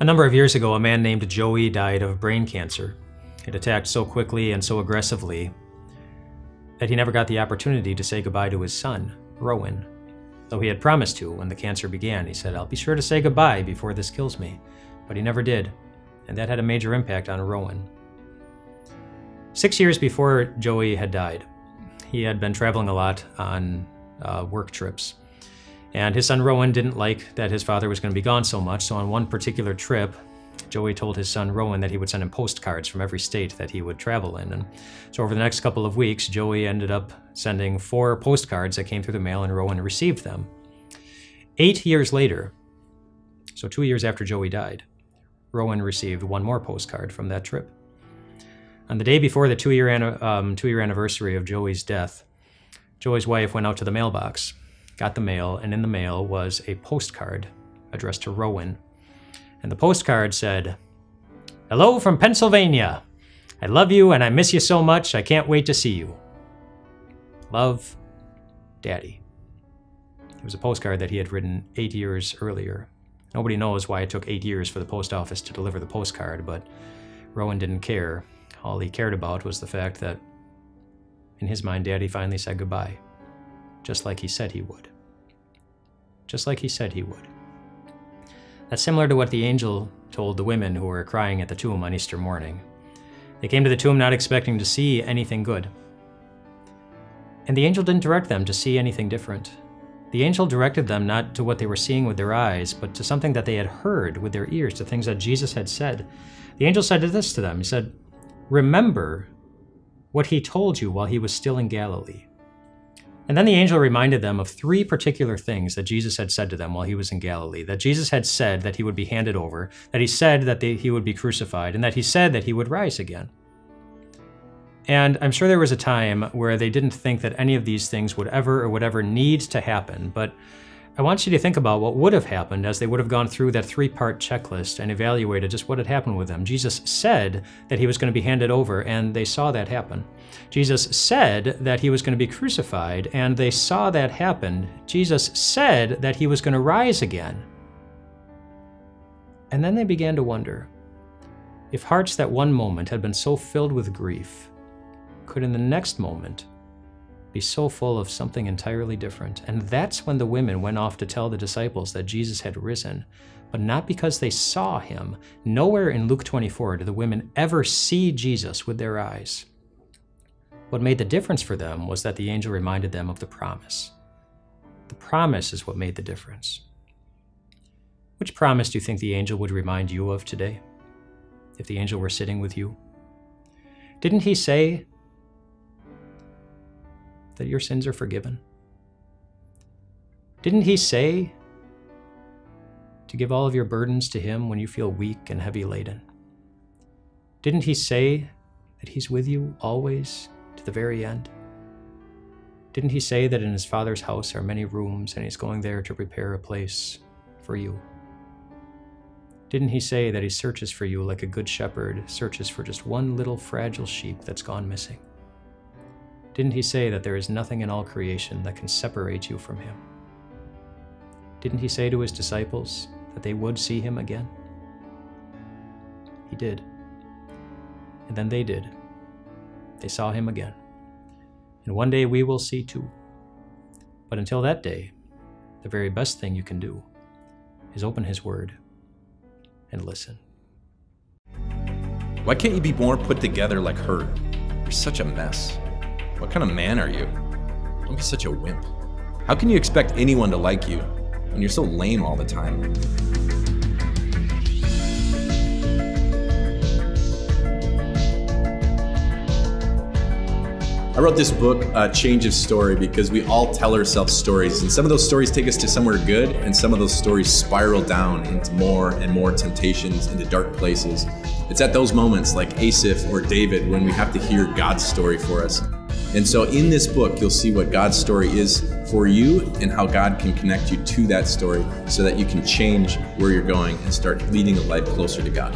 A number of years ago, a man named Joey died of brain cancer. It attacked so quickly and so aggressively that he never got the opportunity to say goodbye to his son, Rowan. Though he had promised to when the cancer began. He said, "I'll be sure to say goodbye before this kills me." But he never did, and that had a major impact on Rowan. 6 years before Joey had died, he had been traveling a lot on work trips. And his son Rowan didn't like that his father was going to be gone so much, so on one particular trip, Joey told his son Rowan that he would send him postcards from every state that he would travel in. And so over the next couple of weeks, Joey ended up sending 4 postcards that came through the mail, and Rowan received them. 8 years later, so 2 years after Joey died, Rowan received 1 more postcard from that trip. On the day before the two-year anniversary of Joey's death, Joey's wife went out to the mailbox, got the mail, and in the mail was a postcard addressed to Rowan. And the postcard said, "Hello from Pennsylvania. I love you and I miss you so much. I can't wait to see you. Love, Daddy." It was a postcard that he had written 8 years earlier. Nobody knows why it took 8 years for the post office to deliver the postcard, but Rowan didn't care. All he cared about was the fact that, in his mind, Daddy finally said goodbye. Just like he said he would. Just like he said he would. That's similar to what the angel told the women who were crying at the tomb on Easter morning. They came to the tomb not expecting to see anything good. And the angel didn't direct them to see anything different. The angel directed them not to what they were seeing with their eyes, but to something that they had heard with their ears, to things that Jesus had said. The angel said this to them. He said, "Remember what he told you while he was still in Galilee." And then the angel reminded them of 3 particular things that Jesus had said to them while he was in Galilee. That Jesus had said that he would be handed over, that he said that he would be crucified, and that he said that he would rise again. And I'm sure there was a time where they didn't think that any of these things would ever need to happen, but I want you to think about what would have happened as they would have gone through that 3-part checklist and evaluated just what had happened with them. Jesus said that he was going to be handed over, and they saw that happen. Jesus said that he was going to be crucified, and they saw that happen. Jesus said that he was going to rise again. And then they began to wonder if hearts that one moment had been so filled with grief could in the next moment be so full of something entirely different. And that's when the women went off to tell the disciples that Jesus had risen, but not because they saw him. Nowhere in Luke 24 do the women ever see Jesus with their eyes. What made the difference for them was that the angel reminded them of the promise. The promise is what made the difference. Which promise do you think the angel would remind you of today, if the angel were sitting with you? Didn't he say that your sins are forgiven? Didn't he say to give all of your burdens to him when you feel weak and heavy laden? Didn't he say that he's with you always to the very end? Didn't he say that in his Father's house are many rooms and he's going there to prepare a place for you? Didn't he say that he searches for you like a good shepherd searches for just one little fragile sheep that's gone missing? Didn't he say that there is nothing in all creation that can separate you from him? Didn't he say to his disciples that they would see him again? He did. And then they did. They saw him again. And one day we will see too. But until that day, the very best thing you can do is open his word and listen. Why can't you be more put together like her? You're such a mess. What kind of man are you? Don't be such a wimp. How can you expect anyone to like you when you're so lame all the time? I wrote this book, Change of Story, because we all tell ourselves stories, and some of those stories take us to somewhere good, and some of those stories spiral down into more and more temptations, into dark places. It's at those moments, like Asaph or David, when we have to hear God's story for us. And so in this book, you'll see what God's story is for you and how God can connect you to that story so that you can change where you're going and start leading a life closer to God.